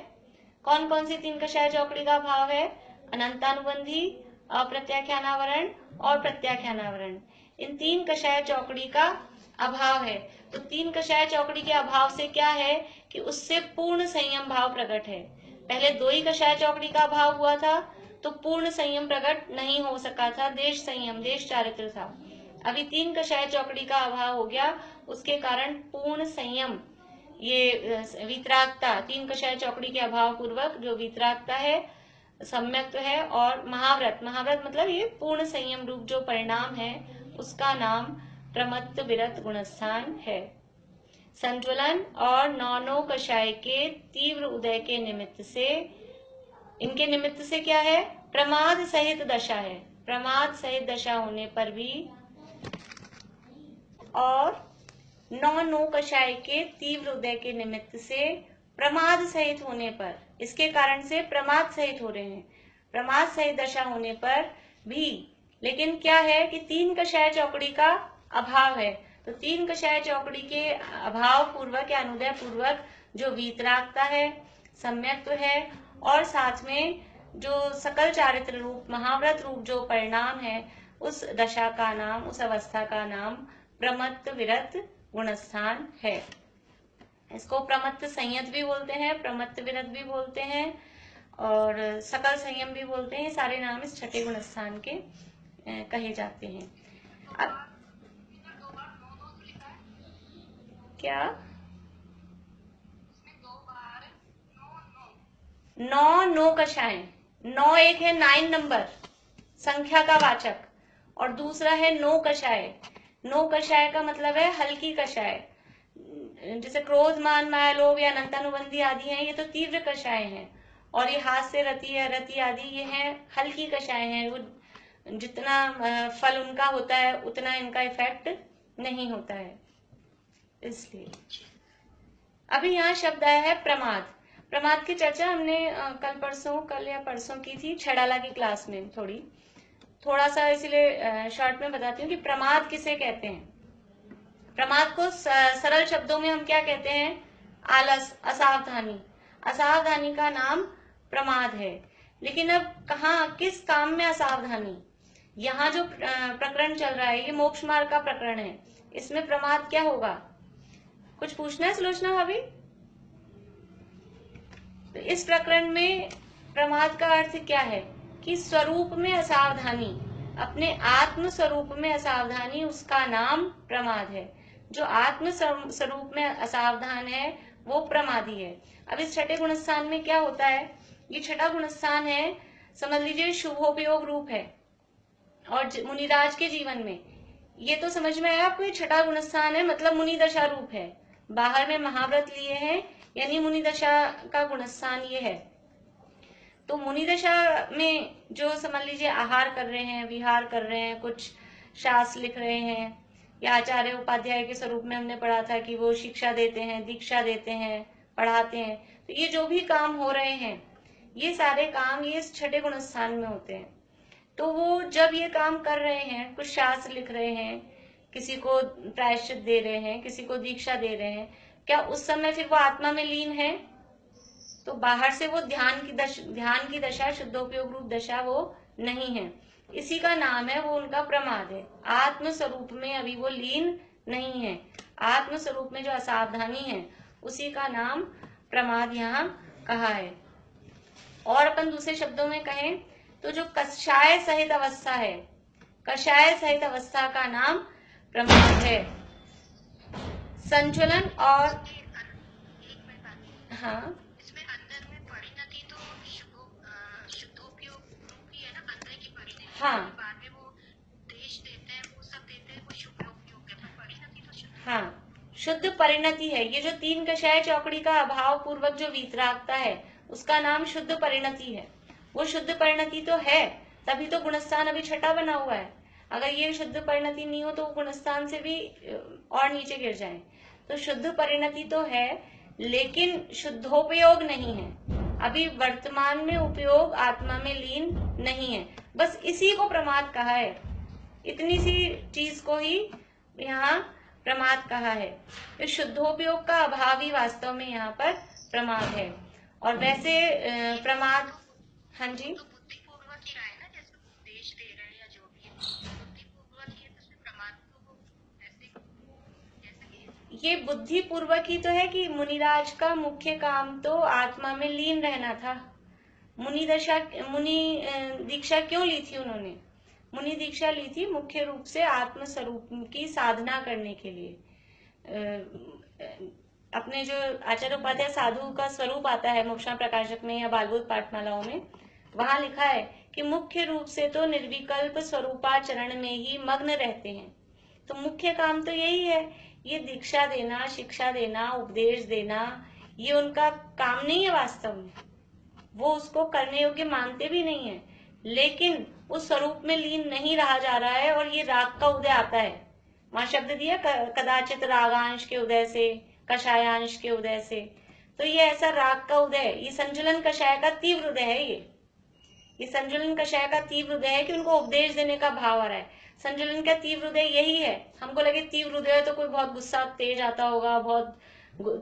कौन कौन सी 3 कषाय चौकड़ी का अभाव है? अनंतानुबंधी, अप्रत्याख्यानावरण और प्रत्याख्यानावरण। इन 3 कषाय चौकड़ी का अभाव है। तो 3 कषाय चौकड़ी के अभाव से क्या है कि उससे पूर्ण संयम भाव प्रकट है। पहले 2 ही कषाय चौकड़ी का अभाव हुआ था, तो पूर्ण संयम प्रकट नहीं हो सका था, देश संयम, देश चारित्र था। अभी 3 कषाय चौकड़ी का अभाव हो गया, उसके कारण पूर्ण संयम, ये वीतरागता, 3 कषाय चौकड़ी के अभाव पूर्वक जो वीतरागता है, सम्यक्त्व है और महाव्रत, महाव्रत मतलब ये पूर्ण संयम रूप जो परिणाम है, उसका नाम प्रमत्त विरत गुणस्थान है। संज्वलन और 9 कषाय के तीव्र उदय के निमित्त से, इनके निमित्त से क्या है? प्रमाद सहित दशा है। प्रमाद सहित दशा होने पर भी और 9 कषाय के तीव्र उदय के निमित्त से प्रमाद सहित होने पर, इसके कारण से प्रमाद सहित हो रहे हैं, प्रमाद सहित दशा होने पर भी, लेकिन क्या है कि 3 कषाय चौकड़ी का अभाव है। तो 3 कषाय चौकड़ी के अभाव पूर्वक या अनुदय पूर्वक जो वीतरागता है, सम्यक्त्व है और साथ में जो सकल चारित्र रूप महाव्रत रूप जो परिणाम है, उस दशा का नाम, उस अवस्था का नाम प्रमत्त विरत गुणस्थान है। इसको प्रमत्त संयत भी बोलते हैं, प्रमत्त विरत भी बोलते हैं और सकल संयम भी बोलते हैं। सारे नाम इस छठे गुणस्थान के कहे जाते हैं। अब क्या 9 कषाय, 9 एक है 9 नंबर, संख्या का वाचक, और दूसरा है नो कषाय। नो कषाय का मतलब है हल्की कषाय, जैसे क्रोध मान माया लोभ या अनंतानुबंधी आदि हैं, ये तो तीव्र कषाय हैं, और ये हास्य रति या रति आदि ये हैं हल्की कषाय हैं। वो जितना फल उनका होता है उतना इनका इफेक्ट नहीं होता है। इसलिए अभी यहाँ शब्द आया है प्रमाद। प्रमाद की चर्चा हमने कल या परसों की थी छड़ाला की क्लास में। थोड़ा सा इसलिए शॉर्ट में बताती हूँ कि प्रमाद किसे कहते हैं। प्रमाद को सरल शब्दों में हम क्या कहते हैं? आलस, असावधानी। असावधानी का नाम प्रमाद है। लेकिन अब कहाँ, किस काम में असावधानी? यहाँ जो प्रकरण चल रहा है ये मोक्ष मार्ग का प्रकरण है, इसमें प्रमाद क्या होगा? कुछ पूछना है सुलोचना भाभी? तो इस प्रकरण में प्रमाद का अर्थ क्या है कि स्वरूप में असावधानी, अपने आत्म स्वरूप में असावधानी, उसका नाम प्रमाद है। जो आत्म स्वरूप में असावधान है वो प्रमादी है। अब इस छठे गुणस्थान में क्या होता है? ये छठा गुणस्थान है, समझ लीजिए शुभोपयोग रूप है, और मुनिराज के जीवन में ये तो समझ में आया आपको, ये छठा गुणस्थान है मतलब मुनि दशा रूप है। बाहर में महाव्रत लिए हैं यानी मुनि दशा का गुणस्थान ये है। तो मुनि दशा में जो समझ लीजिए आहार कर रहे हैं, विहार कर रहे हैं, कुछ शास्त्र लिख रहे हैं, या आचार्य उपाध्याय के स्वरूप में हमने पढ़ा था कि वो शिक्षा देते हैं, दीक्षा देते हैं, पढ़ाते हैं। तो ये जो भी काम हो रहे हैं ये सारे काम ये छठे गुणस्थान में होते हैं। तो वो जब ये काम कर रहे हैं, कुछ शास्त्र लिख रहे हैं, किसी को प्रायश्चित दे रहे हैं, किसी को दीक्षा दे रहे हैं, क्या उस समय फिर वो आत्मा में लीन है? तो बाहर से वो ध्यान की दशा, शुद्धोपयोग रूप दशा वो नहीं है। इसी का नाम है, वो उनका प्रमाद है। आत्म स्वरूप में अभी वो लीन नहीं है। आत्म स्वरूप में जो असावधानी है उसी का नाम प्रमाद यहाँ कहा है। और अपन दूसरे शब्दों में कहें तो जो कषाय सहित अवस्था है, कषाय सहित अवस्था का नाम प्रमाद है। संचलन और हाँ, इसमें अंदर में परिणति तो शुद्धोपयोग रूप ही है ना, अंदर की परिणति। हाँ, बाद में वो देश देते हैं, वो सब देते हैं, वो शुद्धोपयोग है, पर परिणति तो शुद्ध। हाँ, शुद्ध परिणति है। ये जो तीन कषाय चौकड़ी का अभाव पूर्वक जो वीतरागता है उसका नाम शुद्ध परिणति है। वो शुद्ध परिणति तो है, तभी तो गुणस्थान अभी छठा बना हुआ है। अगर ये शुद्ध परिणति नहीं हो तो गुणस्थान से भी और नीचे गिर जाए। तो शुद्ध परिणति तो है लेकिन शुद्धोपयोग नहीं है। अभी वर्तमान में उपयोग आत्मा में लीन नहीं है। बस इसी को प्रमाद कहा है, इतनी सी चीज को ही यहाँ प्रमाद कहा है। तो शुद्धोपयोग का अभाव ही वास्तव में यहाँ पर प्रमाद है। और वैसे प्रमाद, हाँ जी, तो बुद्धिपूर्वक ही रहा है ना, जैसे उपदेश दे रहे हैं या जो भी है बुद्धिपूर्वक ही है, तो उसमें प्रमाद तो ऐसे जैसे ये बुद्धिपूर्वक ही तो है कि मुनिराज का मुख्य काम तो आत्मा में लीन रहना था। मुनि दीक्षा क्यों ली थी उन्होंने? मुनि दीक्षा ली थी मुख्य रूप से आत्म स्वरूप की साधना करने के लिए। अपने जो आचार्य उपाध्याय साधु का स्वरूप आता है मोक्षा प्रकाशक में या बालबोध पाठमालाओं में, वहां लिखा है कि मुख्य रूप से तो निर्विकल्प स्वरूपाचरण में ही मग्न रहते हैं। तो मुख्य काम तो यही है, ये दीक्षा देना, शिक्षा देना, उपदेश देना, ये उनका काम नहीं है वास्तव में। वो उसको करने योग्य मानते भी नहीं है, लेकिन उस स्वरूप में लीन नहीं रहा जा रहा है और ये राग का उदय आता है। वहां शब्द दिया कदाचित रागांश के उदय से, कषायांश के उदय से। तो ये ऐसा राग का उदय, ये संजुलन कषाय का तीव्र उदय है। ये संजुलन कषाय का तीव्र उदय है कि उनको उपदेश देने का भाव आ रहा है। संजुलन का तीव्र उदय यही है। हमको लगे तीव्र उदय तो कोई बहुत गुस्सा तेज आता होगा, बहुत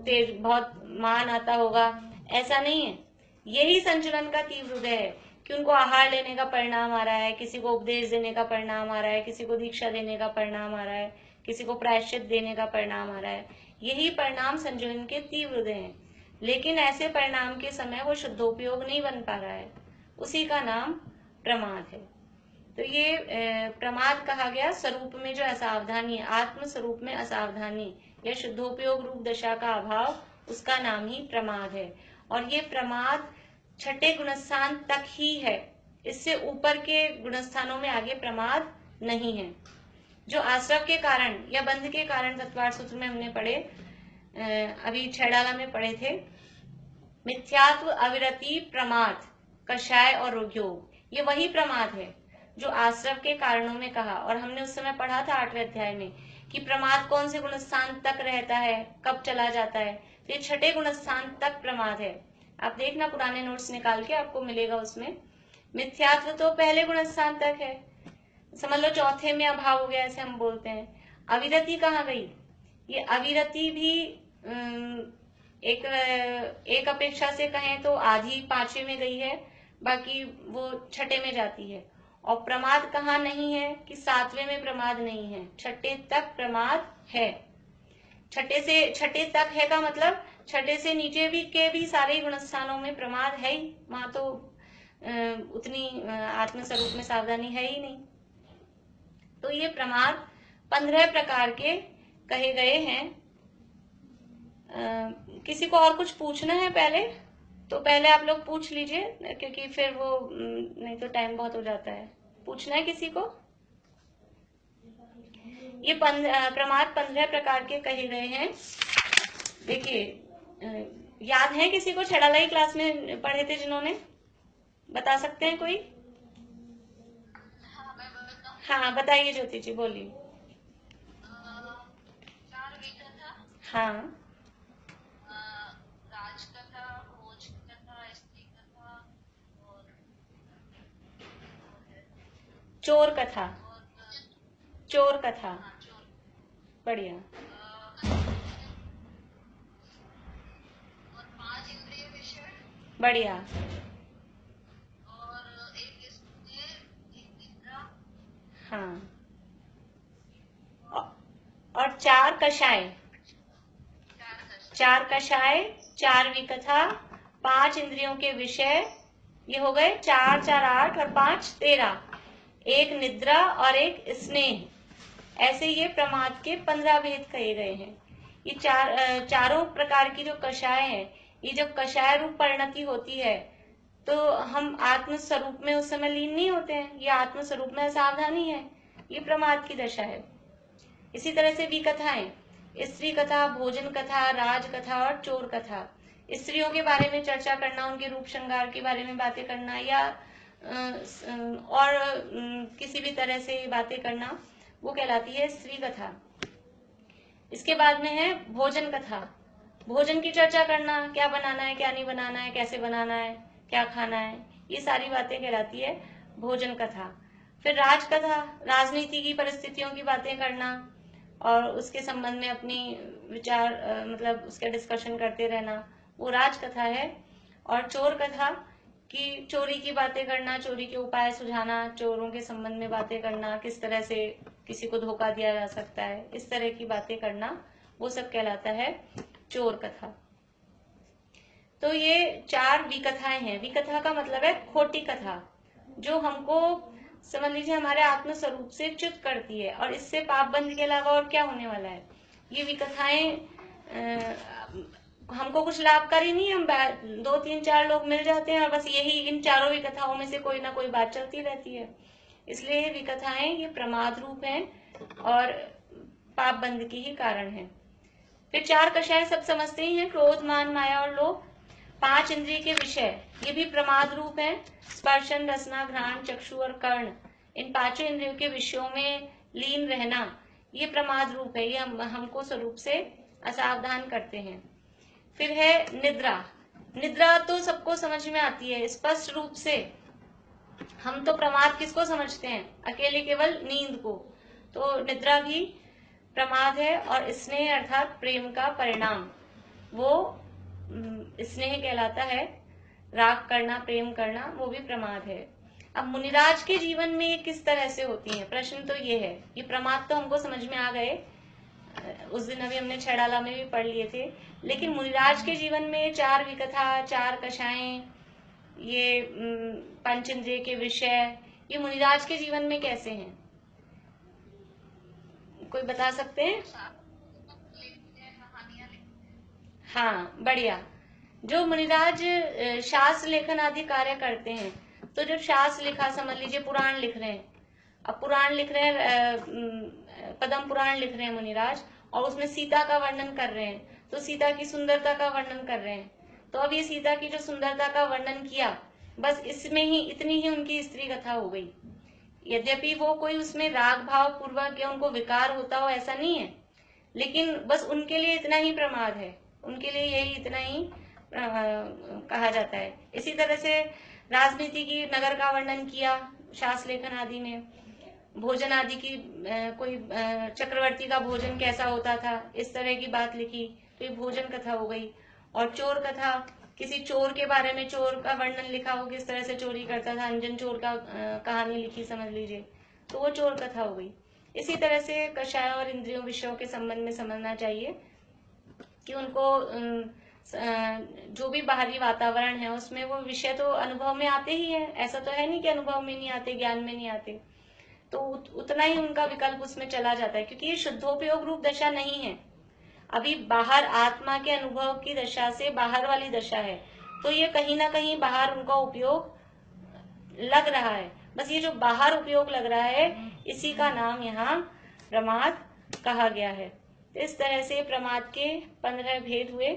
तेज, बहुत मान आता होगा, ऐसा नहीं है। यही संचलन का तीव्र उदय है कि उनको आहार लेने का परिणाम आ रहा है, किसी को उपदेश देने का परिणाम आ रहा है, किसी को दीक्षा देने का परिणाम आ रहा है, किसी को प्रायश्चित देने का परिणाम आ रहा है। यही परिणाम संचलन के तीव्र उदय हैं। लेकिन ऐसे परिणाम के समय वो शुद्धोपयोग नहीं बन पा रहा है, उसी का नाम प्रमाद है। तो ये प्रमाद कहा गया स्वरूप में जो असावधानी, आत्म स्वरूप में असावधानी या शुद्धोपयोग रूप दशा का अभाव, उसका नाम ही प्रमाद है। और ये प्रमाद छठे गुणस्थान तक ही है। इससे ऊपर के गुणस्थानों में आगे प्रमाद नहीं है। जो आश्रव के कारण या बंध के कारण तत्वार्थ सूत्र में हमने पढ़े, अभी छैडाला में पढ़े थे, मिथ्यात्व, अविरति, प्रमाद, कषाय और रोगयोग, ये वही प्रमाद है जो आश्रव के कारणों में कहा। और हमने उस समय पढ़ा था 8वें अध्याय में कि प्रमाद कौन से गुणस्थान तक रहता है, कब चला जाता है। तो ये 6ठे गुणस्थान तक प्रमाद है। आप देखना पुराने नोट्स निकाल के, आपको मिलेगा उसमें। मिथ्यात्व तो पहले गुणस्थान तक है, समझ लो चौथे में अभाव हो गया, ऐसे हम बोलते हैं। अविरति कहाँ गई? ये अविरति भी एक अपेक्षा से कहें तो आधी 5वें में गई है, बाकी वो 6ठे में जाती है। और प्रमाद कहाँ नहीं है कि 7वें में प्रमाद नहीं है, 6ठे तक प्रमाद है। 6ठे तक है का मतलब 6ठे से नीचे भी सारे गुणस्थानों में प्रमाद है ही, वहां तो उतनी आत्मस्वरूप में सावधानी है ही नहीं। तो ये प्रमाद 15 प्रकार के कहे गए हैं। किसी को और कुछ पूछना है पहले? तो पहले आप लोग पूछ लीजिए, क्योंकि फिर वो नहीं तो टाइम बहुत हो जाता है। पूछना है किसी को? ये प्रमाद 15 प्रकार के कहे गए हैं। देखिए, याद है किसी को? छैडाला की क्लास में पढ़े थे जिन्होंने, बता सकते हैं कोई? हाँ बताइए ज्योति जी, बोलिए। हाँ, राजकथा, भोज कथा, स्त्री कथा और चोर कथा। चोर कथा, बढ़िया। और 5 इंद्रिय विषय, बढ़िया। और एक निद्रा, हाँ, और 4 कषाय। 4 कषाय, 4 विकथा, 5 इंद्रियों के विषय, ये हो गए 4 4 8 और 5 13। एक निद्रा और एक स्नेह। ऐसे ये प्रमाद के 15 भेद कहे गए हैं। ये चारों प्रकार की जो कषाय है, ये जब कषाय रूप परिणति होती है तो हम आत्म स्वरूप में उस समय लीन नहीं होते हैं, ये आत्म स्वरूप में असावधानी है, ये प्रमाद की दशा है। इसी तरह से विकथाएं, स्त्री कथा, भोजन कथा, राज कथा और चोर कथा। स्त्रियों के बारे में चर्चा करना, उनके रूप श्रृंगार के बारे में बातें करना, या और किसी भी तरह से बातें करना, वो कहलाती है स्त्री कथा। इसके बाद में है भोजन कथा। भोजन की चर्चा करना, क्या बनाना है, क्या नहीं बनाना है, कैसे बनाना है, क्या खाना है, ये सारी बातें कहलाती है भोजन कथा। फिर राज कथा, राजनीति की परिस्थितियों की बातें करना और उसके संबंध में अपनी विचार मतलब उसका डिस्कशन करते रहना, वो राज कथा है। और चोर कथा कि चोरी की बातें करना, चोरी के उपाय सुझाना, चोरों के संबंध में बातें करना, किस तरह से किसी को धोखा दिया जा सकता है, इस तरह की बातें करना, वो सब कहलाता है चोर कथा। तो ये 4 विकथाएं हैं। विकथा का मतलब है खोटी कथा, जो हमको समझ लीजिए हमारे आत्म स्वरूप से च्युत करती है, और इससे पाप बंध के अलावा और क्या होने वाला है। ये विकथाएं हमको कुछ लाभकारी नहीं, हम 2 3 4 लोग मिल जाते हैं और बस यही इन चारों विकथाओं में से कोई ना कोई बात चलती रहती है। इसलिए ये विकथाएं ये प्रमाद रूप हैं और पाप बंध की ही कारण है। फिर 4 कषाय सब समझते ही हैं, क्रोध, मान, माया और लोभ। 5 इंद्रिय के विषय, ये भी प्रमाद रूप है। स्पर्शन, रसना, घ्राण, चक्षु और कर्ण, इन 5 इंद्रियों के विषयों में लीन रहना, ये प्रमाद रूप है, ये हमको स्वरूप से असावधान करते हैं। फिर है निद्रा। निद्रा तो सबको समझ में आती है स्पष्ट रूप से। हम तो प्रमाद किसको समझते हैं? अकेले केवल नींद को। तो निद्रा भी प्रमाद है। और स्नेह अर्थात प्रेम का परिणाम, वो स्नेह कहलाता है। राग करना, प्रेम करना, वो भी प्रमाद है। अब मुनिराज के जीवन में ये किस तरह से होती है? प्रश्न तो ये है। ये प्रमाद तो हमको समझ में आ गए, उस दिन अभी हमने छैडाला में भी पढ़ लिए थे। लेकिन मुनिराज के जीवन में 4 विकथा, 4 कषाएं, ये पंचेंद्रिय के विषय, ये मुनिराज के जीवन में कैसे हैं? कोई बता सकते हैं? हाँ, बढ़िया। जो मुनिराज शास्त्र लेखन आदि कार्य करते हैं, तो जब शास्त्र लिखा, समझ लीजिए पुराण लिख रहे हैं, अब पुराण लिख रहे हैं, पद्म पुराण लिख रहे हैं मुनिराज, और उसमें सीता का वर्णन कर रहे हैं, तो सीता की सुंदरता का वर्णन कर रहे हैं। तो अब ये सीता की जो सुंदरता का वर्णन किया, बस इसमें ही इतनी ही उनकी स्त्री कथा हो गई। यद्यपि वो कोई उसमें राग भाव पूर्वक या उनको विकार होता हो ऐसा नहीं है, लेकिन बस उनके लिए इतना ही प्रमाद है, उनके लिए यही इतना ही कहा जाता है। इसी तरह से राजनीति की नगर का वर्णन किया शास्त्र लेखन आदि में, भोजन आदि की कोई चक्रवर्ती का भोजन कैसा होता था, इस तरह की बात लिखी, तो ये भोजन कथा हो गई। और चोर कथा, किसी चोर के बारे में, चोर का वर्णन लिखा हो, किस तरह से चोरी करता था, अंजन चोर का कहानी लिखी समझ लीजिए, तो वो चोर कथा हो गई। इसी तरह से कषाय और इंद्रियों विषयों के संबंध में समझना चाहिए कि उनको जो भी बाहरी वातावरण है उसमें वो विषय तो अनुभव में आते ही है, ऐसा तो है नहीं कि अनुभव में नहीं आते, ज्ञान में नहीं आते, तो उतना ही उनका विकल्प उसमें चला जाता है, क्योंकि ये शुद्धोपयोग रूप दशा नहीं है, अभी बाहर आत्मा के अनुभव की दशा से बाहर वाली दशा है, तो ये कहीं ना कहीं बाहर उनका उपयोग लग रहा है, बस ये जो बाहर उपयोग लग रहा है इसी का नाम यहाँ प्रमाद कहा गया है। इस तरह से प्रमाद के 15 भेद हुए।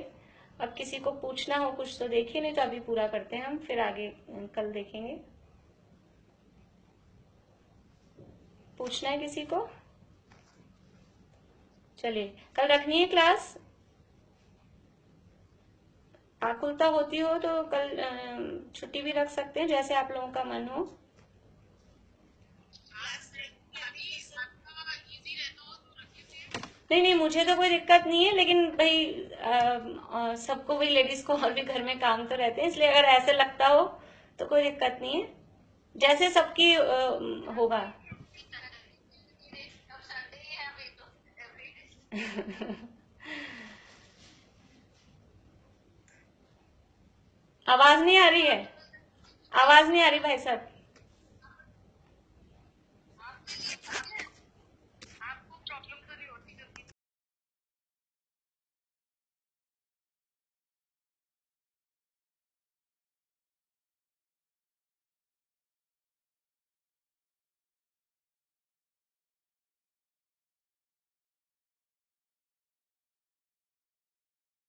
अब किसी को पूछना हो कुछ तो देखिए, नहीं तो अभी पूरा करते हैं हम, फिर आगे कल देखेंगे। पूछना है किसी को? चलिए, कल रखनी है क्लास, आकुलता होती हो तो कल छुट्टी भी रख सकते हैं, जैसे आप लोगों का मन हो। नहीं नहीं, मुझे तो कोई दिक्कत नहीं है, लेकिन भाई सबको, भाई लेडीज को और भी घर में काम तो रहते हैं, इसलिए अगर ऐसे लगता हो तो कोई दिक्कत नहीं है, जैसे सबकी होगा। आवाज नहीं आ रही है, आवाज नहीं आ रही भाई साहब।